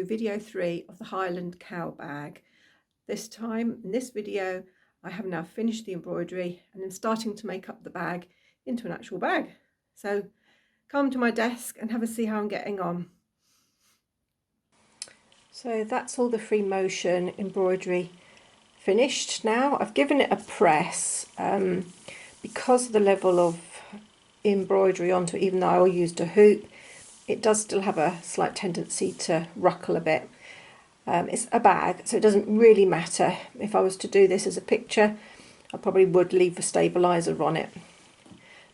to video 3 of the Highland cow bag. This time in this video I have now finished the embroidery and I'm starting to make up the bag into an actual bag. So come to my desk and have a see how I'm getting on. So that's all the free motion embroidery finished now. I've given it a press because of the level of embroidery onto it, even though I used a hoop, it does still have a slight tendency to ruckle a bit. It's a bag, so it doesn't really matter. If I was to do this as a picture, I probably would leave a stabiliser on it.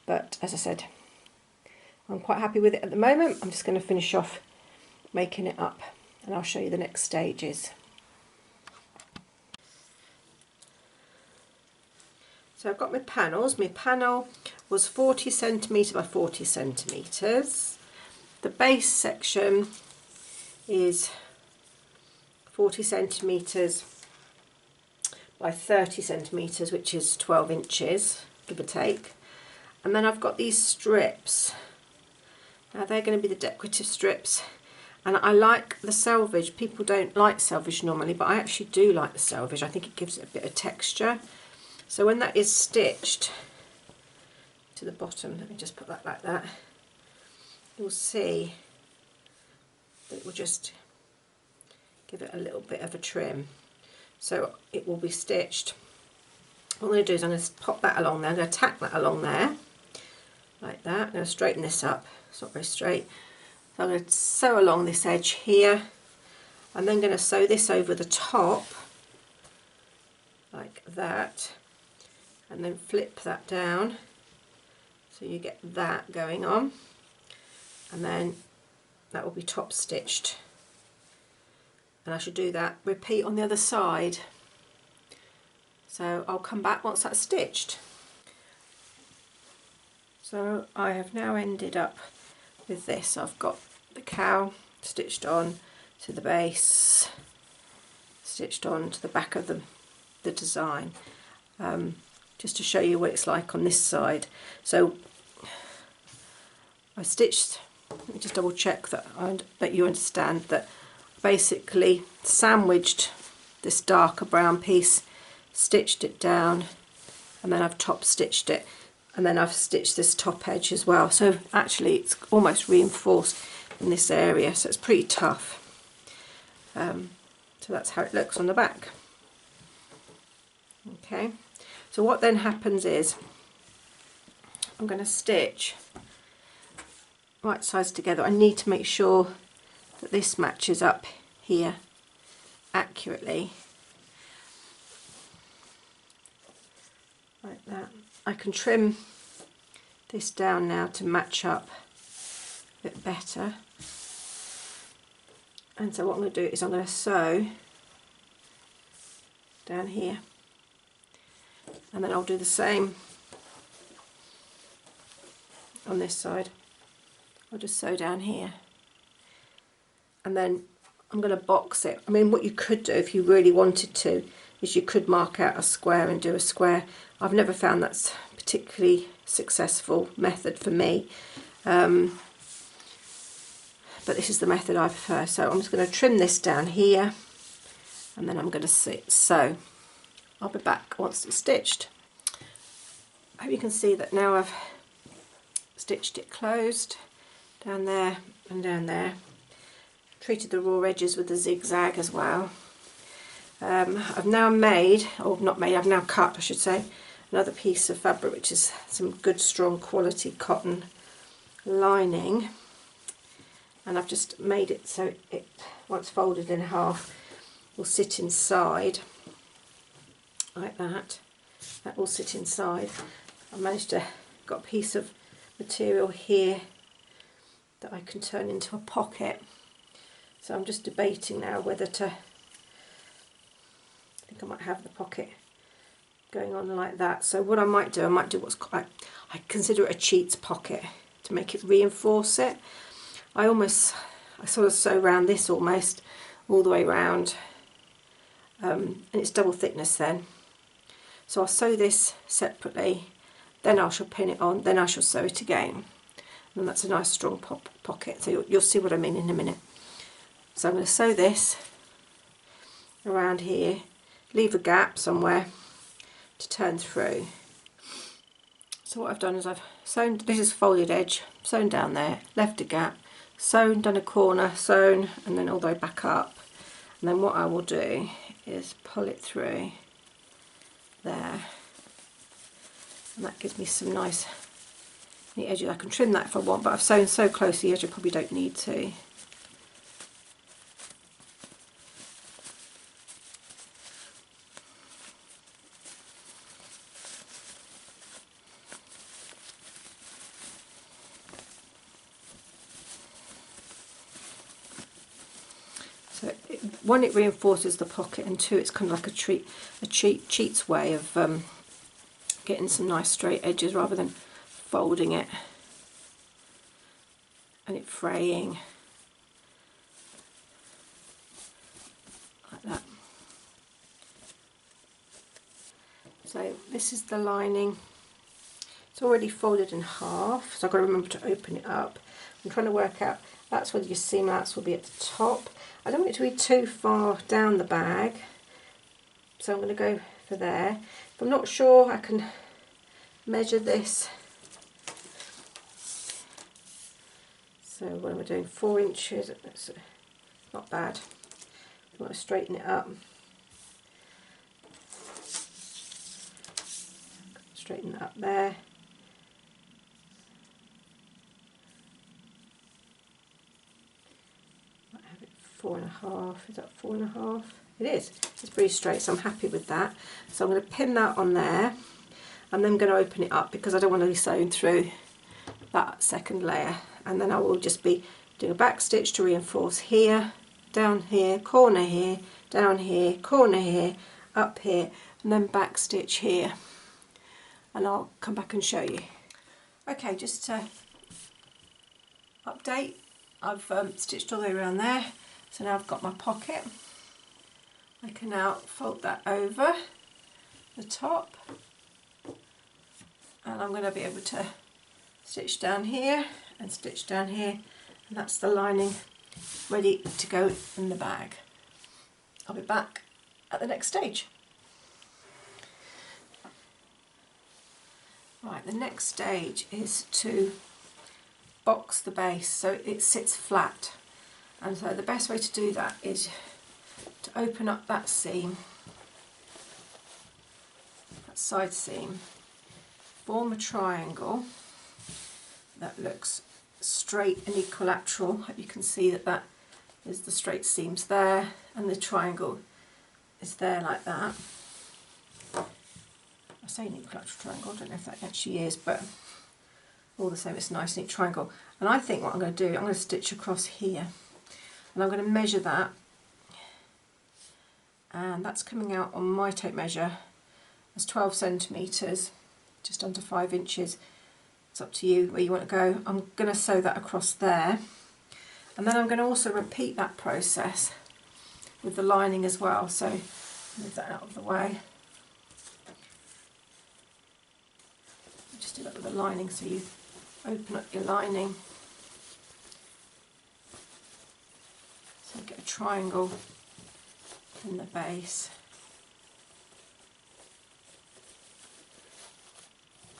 But as I said, I'm quite happy with it at the moment. I'm just going to finish off making it up and I'll show you the next stages. So I've got my panels. My panel was 40 centimetre by 40 centimetres. The base section is 40 centimetres by 30 centimetres, which is 12 inches, give or take. And then I've got these strips. Now they're going to be the decorative strips. And I like the selvage. People don't like selvage normally, but I actually do like the selvage. I think it gives it a bit of texture. So when that is stitched to the bottom, let me just put that like that, you'll see that it will just give it a little bit of a trim. So it will be stitched. What I'm going to do is I'm going to pop that along there. I'm going to tack that along there, like that. I'm going to straighten this up. It's not very straight. So I'm going to sew along this edge here. I'm then going to sew this over the top, like that. And then flip that down so you get that going on, and then that will be top stitched, and I should do that, repeat on the other side. So I'll come back once that's stitched. So I have now ended up with this. I've got the cow stitched on to the base, stitched on to the back of the design. Just to show you what it's like on this side. So I stitched, let me just double check that you understand that basically sandwiched this darker brown piece, stitched it down, and then I've top stitched it, and then I've stitched this top edge as well. So actually it's almost reinforced in this area, so it's pretty tough. So that's how it looks on the back. Okay. So what then happens is I'm going to stitch right sides together. I need to make sure that this matches up here accurately, like that. I can trim this down now to match up a bit better. And so what I'm going to do is I'm going to sew down here. And then I'll do the same on this side. I'll just sew down here. And then I'm going to box it. I mean, what you could do if you really wanted to is you could mark out a square and do a square. I've never found that's a particularly successful method for me. But this is the method I prefer. So I'm just going to trim this down here and then I'm going to sew. I'll be back once it's stitched. I hope you can see that now I've stitched it closed down there and down there. Treated the raw edges with the zigzag as well. I've now made, or not made, I've now cut, I should say, another piece of fabric, which is some good strong quality cotton lining. And I've just made it so it, once folded in half, will sit inside. Like that. That will sit inside. I managed to got a piece of material here that I can turn into a pocket. So I'm just debating now whether to, I think I might have the pocket going on like that. So what I might do what's quite, I consider it a cheats pocket to make it reinforce it. I sort of sew around this almost all the way around, and it's double thickness then. So I'll sew this separately, then I shall pin it on, then I shall sew it again. And that's a nice strong pocket, so you'll see what I mean in a minute. So I'm going to sew this around here, leave a gap somewhere to turn through. So what I've done is I've sewn, this is folded edge, sewn down there, left a gap, sewn, done a corner, sewn, and then all the way back up. And then what I will do is pull it through there, and that gives me some nice neat edges. I can trim that if I want, but I've sewn so close to the edge I probably don't need to. So one, it reinforces the pocket, and two, it's kind of like a cheat's way of getting some nice straight edges rather than folding it and it fraying like that. So this is the lining. It's already folded in half, so I've got to remember to open it up. I'm trying to work out, that's where your seam allowance will be at the top. I don't want it to be too far down the bag, so I'm going to go for there. If I'm not sure, I can measure this. So what am I doing? 4 inches. That's not bad. I want to straighten it up. Straighten it up there. Might have it 4.5. Is that 4.5? It is. It's pretty straight, so I'm happy with that. So I'm going to pin that on there, and then I'm going to open it up because I don't want to be sewing through that second layer. And then I will just be doing a back stitch to reinforce here, down here, corner here, down here, corner here, up here, and then back stitch here. And I'll come back and show you. Okay, just to update, I've stitched all the way around there, so now I've got my pocket. I can now fold that over the top, and I'm going to be able to stitch down here and stitch down here, and that's the lining ready to go in the bag. I'll be back at the next stage. Right, the next stage is to box the base so it sits flat, and so the best way to do that is to open up that seam, that side seam, form a triangle that looks straight and equilateral. Hope you can see that that is the straight seams there, and the triangle is there like that. I say an equilateral triangle, I don't know if that actually is, but all the same it's a nice neat triangle. And I think what I'm going to do, I'm going to stitch across here, and I'm going to measure that, and that's coming out on my tape measure as 12 centimetres, just under 5 inches. It's up to you where you want to go. I'm going to sew that across there, and then I'm going to also repeat that process with the lining as well. So move that out of the way. Just do that with the lining, so you open up your lining, so you get a triangle in the base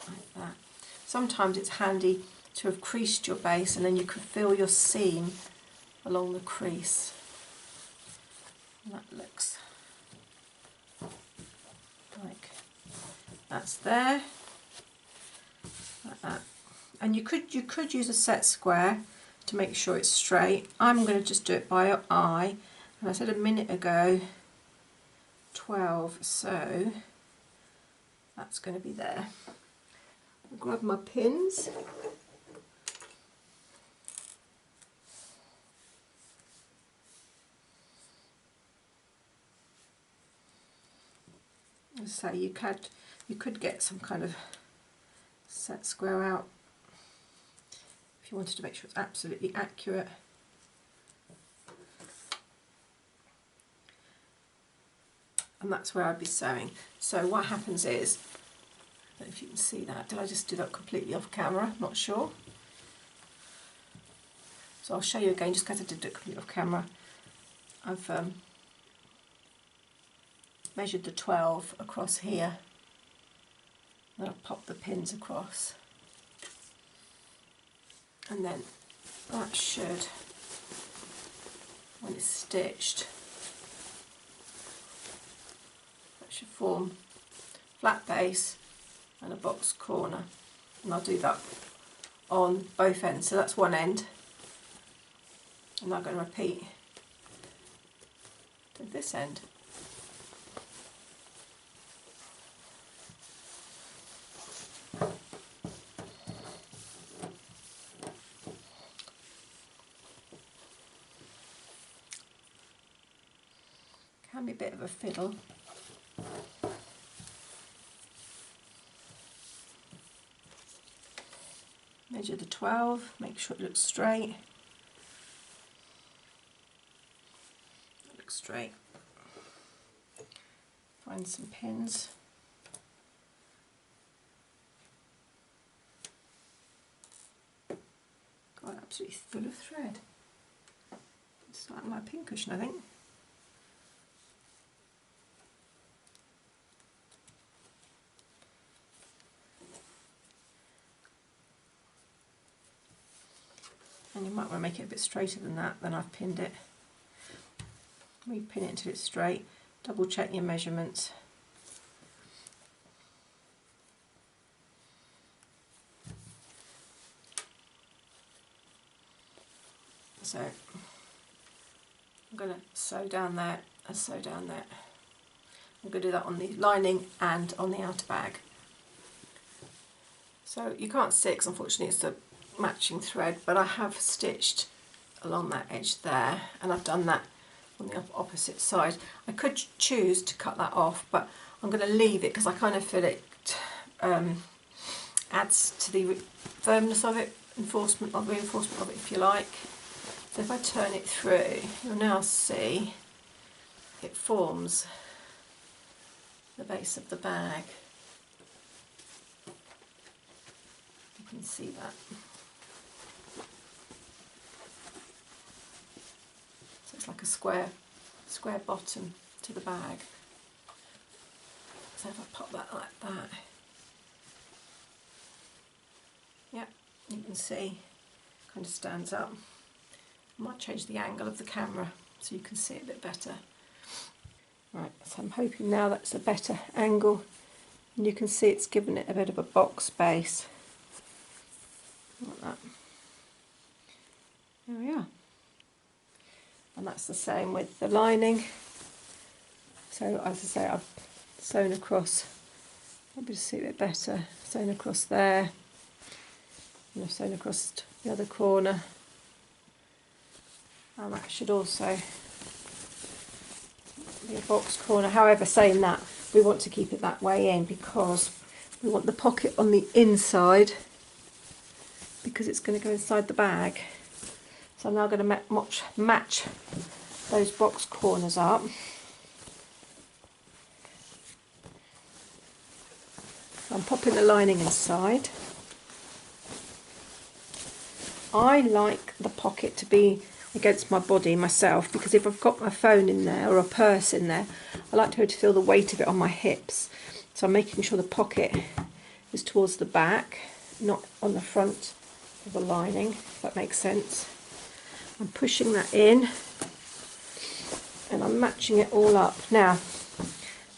like that. Sometimes it's handy to have creased your base, and then you can feel your seam along the crease. And that looks like that's there, like that. And you could use a set square to make sure it's straight. I'm going to just do it by eye, and I said a minute ago 12, so that's going to be there. I'll grab my pins. So you could get some kind of set square out if you wanted to make sure it's absolutely accurate. And that's where I'd be sewing. So what happens is, I don't know if you can see that, did I just do that completely off camera? Not sure. So I'll show you again, just because I did do it completely off camera. I've measured the 12 across here, and I'll pop the pins across, and then that should, when it's stitched, that should form flat base and a box corner, and I'll do that on both ends. So that's one end, and I'm going to repeat to this end. Can be a bit of a fiddle. Measure the 12, make sure it looks straight. It looks straight. Find some pins. God, absolutely full of thread. It's like my pincushion, I think. And you might want to make it a bit straighter than that, then I've pinned it. Re-pin it until it's straight. Double check your measurements. So I'm going to sew down there and sew down there. I'm going to do that on the lining and on the outer bag. So you can't see, because unfortunately it's the matching thread, but I have stitched along that edge there, and I've done that on the opposite side. I could choose to cut that off, but I'm going to leave it because I kind of feel it adds to the firmness of it, reinforcement of it, if you like. So if I turn it through, you'll now see it forms the base of the bag. You can see that. So it's like a square bottom to the bag. So if I pop that like that, yeah, you can see kind of stands up. I might change the angle of the camera so you can see it a bit better. Right, so I'm hoping now that's a better angle, and you can see it's given it a bit of a box base. Like that. There we are. And that's the same with the lining. So as I say, I've sewn across, maybe to see it a bit better, sewn across there, and I've sewn across the other corner. And that should also be a box corner. However, saying that, we want to keep it that way in because we want the pocket on the inside, because it's going to go inside the bag. So I'm now going to match those box corners up. I'm popping the lining inside. I like the pocket to be against my body myself, because if I've got my phone in there or a purse in there, I like to be able to feel the weight of it on my hips. So I'm making sure the pocket is towards the back, not on the front of the lining, if that makes sense. I'm pushing that in and I'm matching it all up. Now,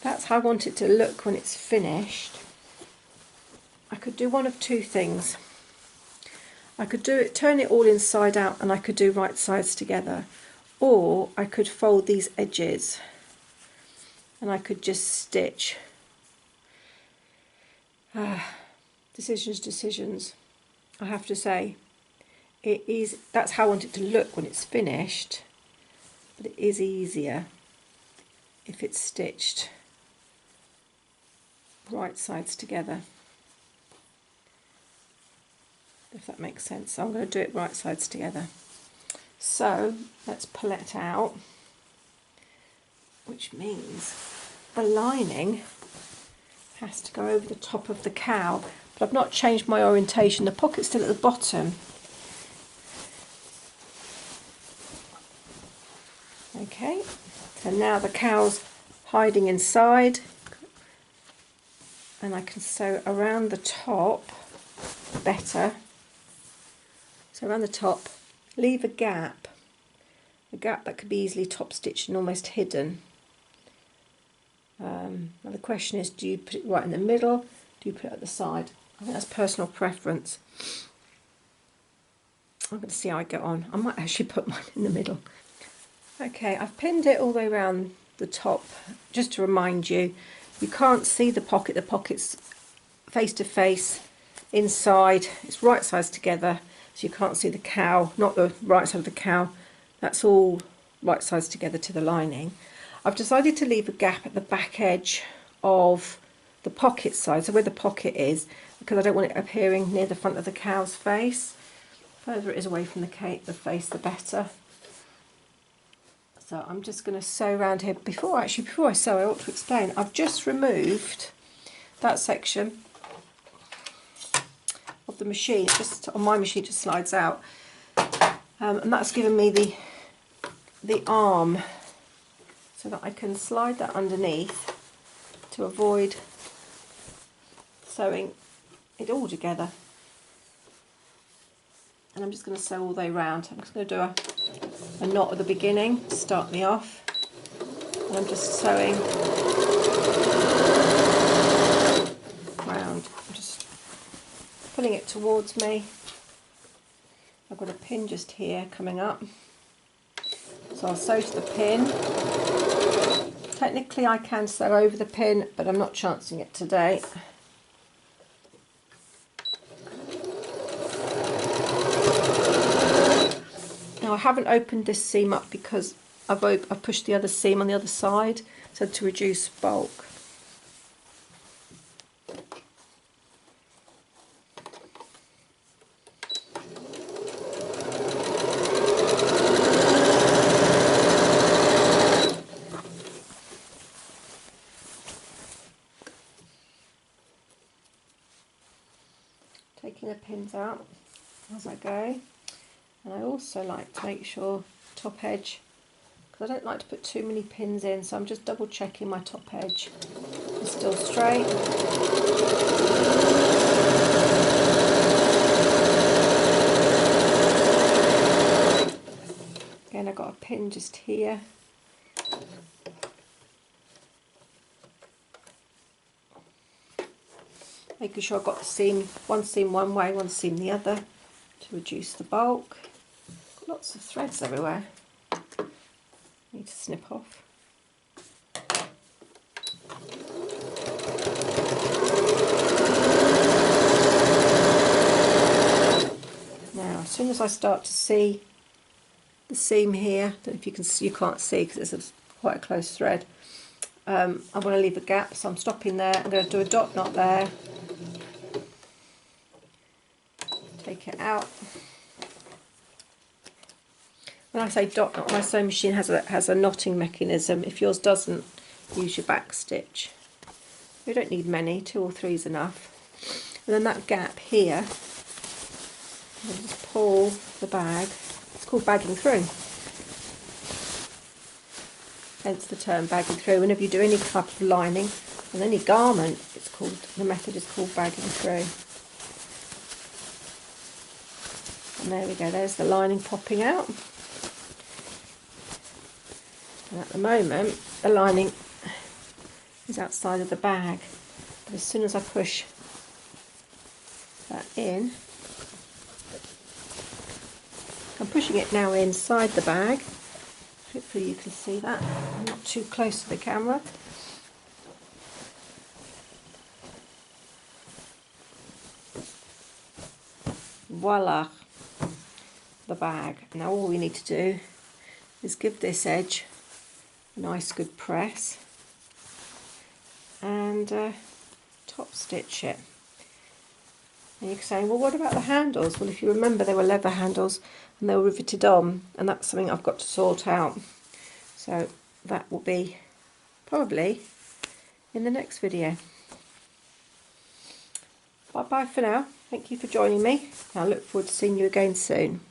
that's how I want it to look when it's finished. I could do one of two things. I could do it, turn it all inside out, and I could do right sides together, or I could fold these edges and I could just stitch. Decisions. I have to say, that's how I want it to look when it's finished, but it is easier if it's stitched right sides together, if that makes sense. So I'm going to do it right sides together. So let's pull it out, which means the lining has to go over the top of the cowl, but I've not changed my orientation. The pocket's still at the bottom. Okay, so now the cow's hiding inside, and I can sew around the top better. So around the top, leave a gap that could be easily top stitched and almost hidden. Now the question is, do you put it right in the middle? Do you put it at the side? I think that's personal preference. I'm going to see how I get on. I might actually put mine in the middle. Okay, I've pinned it all the way around the top. Just to remind you, you can't see the pocket. The pocket's face to face inside. It's right sides together, so you can't see the cow, not the right side of the cow. That's all right sides together to the lining. I've decided to leave a gap at the back edge of the pocket side, so where the pocket is, because I don't want it appearing near the front of the cow's face. The further it is away from the face, the better. So I'm just going to sew around here. Before I sew, I ought to explain, I've just removed that section of the machine. Just on my machine, it just slides out, and that's given me the arm, so that I can slide that underneath to avoid sewing it all together. And I'm just going to sew all the way around. I'm just going to do a knot at the beginning to start me off, and I'm just sewing round. I'm just pulling it towards me. I've got a pin just here coming up, so I'll sew to the pin. Technically I can sew over the pin, but I'm not chancing it today. Now I haven't opened this seam up because I've pushed the other seam on the other side, so to reduce bulk. Taking the pins out as I go, and I also like to make sure top edge, because I don't like to put too many pins in, so I'm just double checking my top edge is still straight. Again, I've got a pin just here. Making sure I've got the seam one way, one seam the other, to reduce the bulk. Got lots of threads everywhere. Need to snip off. Now, as soon as I start to see the seam here, I don't know if you can see, you can't see because it's quite a close thread. I want to leave a gap, so I'm stopping there. I'm going to do a dot knot there. Take it out. When I say dot knot, my sewing machine has a knotting mechanism. If yours doesn't, use your back stitch. You don't need many, 2 or 3 is enough. And then that gap here, I'll just pull the bag. It's called bagging through. Hence the term bagging through. Whenever you do any type of lining on any garment, the method is called bagging through. And there we go, there's the lining popping out. And at the moment, the lining is outside of the bag. But as soon as I push that in, I'm pushing it now inside the bag. Hopefully you can see that. I'm not too close to the camera. Voila, the bag. Now all we need to do is give this edge a nice good press and top stitch it. And you're saying, well, what about the handles? Well, if you remember, they were leather handles and they were riveted on, and that's something I've got to sort out. So that will be probably in the next video. Bye bye for now. Thank you for joining me. I look forward to seeing you again soon.